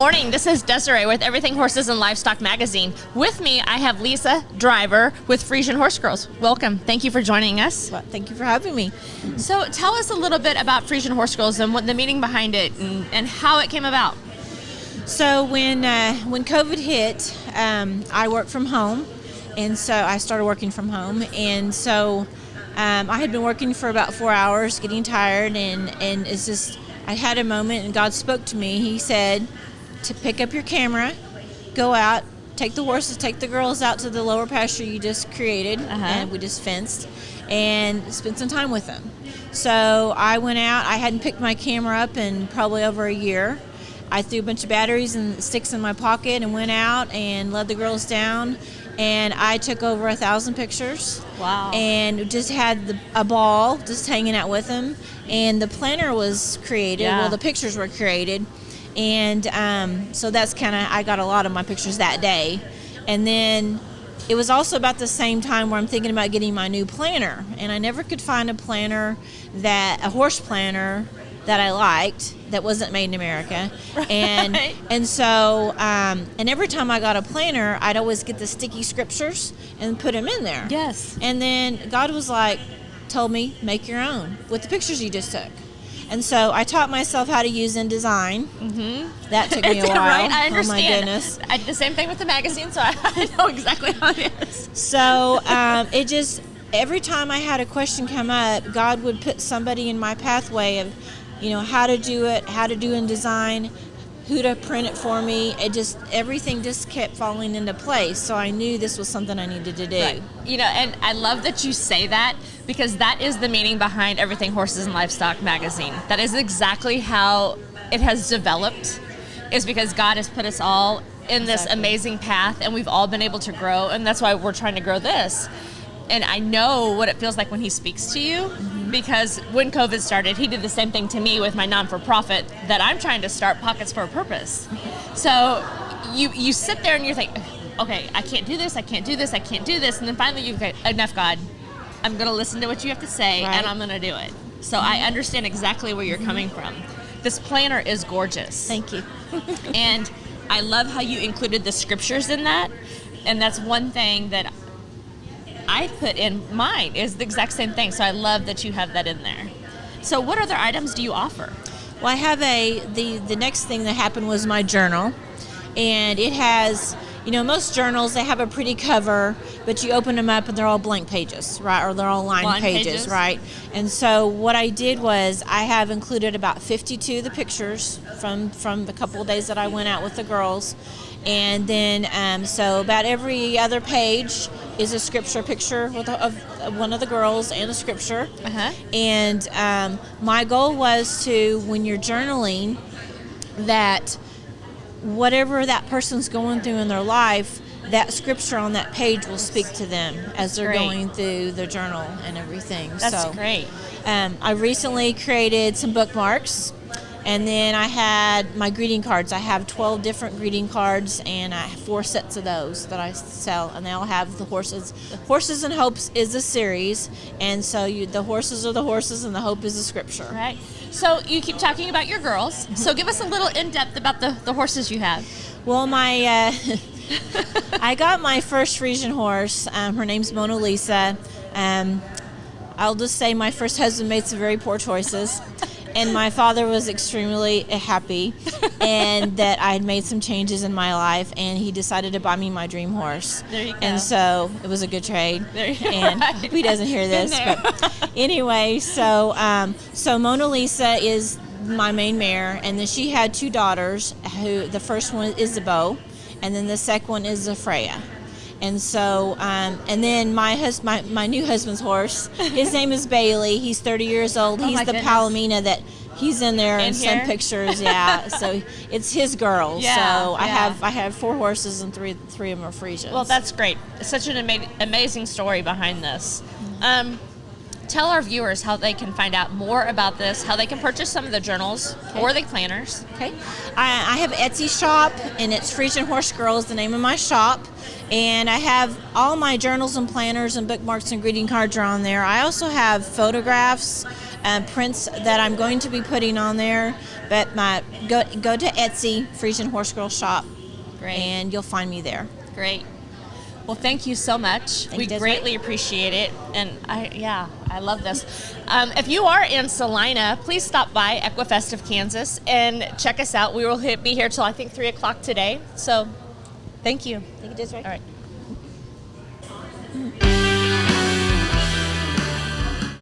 Morning, this is Desiree with Everything Horses and Livestock Magazine. With me, I have Lisa Driver with Friesian Horsegirls. Welcome. Thank you for joining us. Well, thank you for having me. So tell us a little bit about Friesian Horsegirls and what the meaning behind it and how it came about. So when COVID hit, I worked from home, and so I started working from home. And so I had been working for about 4 hours, getting tired, and it's just, I had a moment, and God spoke to me. He said to pick up your camera, go out, take the horses, take the girls out to the lower pasture you just created, and we just fenced, and spend some time with them. So I went out. I hadn't picked my camera up in probably over a year. I threw a bunch of batteries and sticks in my pocket and went out and led the girls down, and I took over 1,000 pictures. Wow. And just had a ball just hanging out with them, and the planner was created. Yeah. Well, the pictures were created, and so that's kind of, I got a lot of my pictures that day. And then it was also about the same time where I'm thinking about getting my new planner, and I never could find a horse planner that I liked that wasn't made in America. And and so and every time I got a planner, I'd always get the sticky scriptures and put them in there. Yes. And then God was like, told me, make your own with the pictures you just took. And so I taught myself how to use InDesign. Mm-hmm. That took me a while. Right? I understand. Oh my goodness. I did the same thing with the magazine, so I know exactly how it is. So it just, every time I had a question come up, God would put somebody in my pathway of, how to do it, how to do InDesign, who to print it for me. Everything just kept falling into place. So I knew this was something I needed to do. Right. And I love that you say that, because that is the meaning behind Everything Horses and Livestock Magazine. That is exactly how it has developed, is because God has put us all in this amazing path, and we've all been able to grow, and that's why we're trying to grow this. And I know what it feels like when he speaks to you, because when COVID started, he did the same thing to me with my non-for-profit that I'm trying to start, Pockets for a Purpose. So you sit there and you're like, okay, I can't do this, I can't do this, I can't do this. And then finally you go, enough, God. I'm going to listen to what you have to say, and I'm going to do it. So I understand exactly where you're coming from. This planner is gorgeous. Thank you. And I love how you included the scriptures in that. And that's one thing that I put in mine, is the exact same thing. So I love that you have that in there. So what other items do you offer? Well, I have the next thing that happened was my journal. And it has, most journals, they have a pretty cover, but you open them up and they're all blank pages, right? Or they're all lined pages, right? And so what I did was I have included about 52 of the pictures from the couple of days that I went out with the girls. And then, so about every other page is a scripture picture of one of the girls and a scripture. And my goal was to, when you're journaling, that whatever that person's going through in their life, that scripture on that page will speak to them as they're going through their journal and everything. That's great. I recently created some bookmarks. And then I had my greeting cards. I have 12 different greeting cards, and I have 4 sets of those that I sell, and they all have the horses. Horses and Hopes is a series, and so the horses are the horses, and the hope is the scripture. Right. So you keep talking about your girls. So give us a little in-depth about the horses you have. Well, I got my first Friesian horse. Her name's Mona Lisa. I'll just say my first husband made some very poor choices. And my father was extremely happy, and that I had made some changes in my life, and he decided to buy me my dream horse. There you go. And so it was a good trade. There you go. And he doesn't hear this, but anyway, so Mona Lisa is my main mare, and then she had 2 daughters. Who the first one is Isabeau, and then the second one is Freya. And so, and then my new husband's horse, his name is Bailey. He's 30 years old. He's the Palomino that he's in there in some pictures. Yeah, so it's his girl. Yeah, so I have 4 horses, and three of them are Friesians. Well, that's great. Such an amazing story behind this. tell our viewers how they can find out more about this, how they can purchase some of the journals or the planners. Okay. I have Etsy shop, and it's Friesian Horsegirl is the name of my shop. And I have all my journals and planners and bookmarks and greeting cards are on there. I also have photographs and prints that I'm going to be putting on there. But go to Etsy, Friesian Horsegirl shop, Great. and you'll find me there. Great. Well, thank you so much. We greatly appreciate it, and I love this. If you are in Salina, please stop by Equifest of Kansas and check us out. We will be here till I think 3 o'clock today. So, thank you. Thank you, Desiree. All right.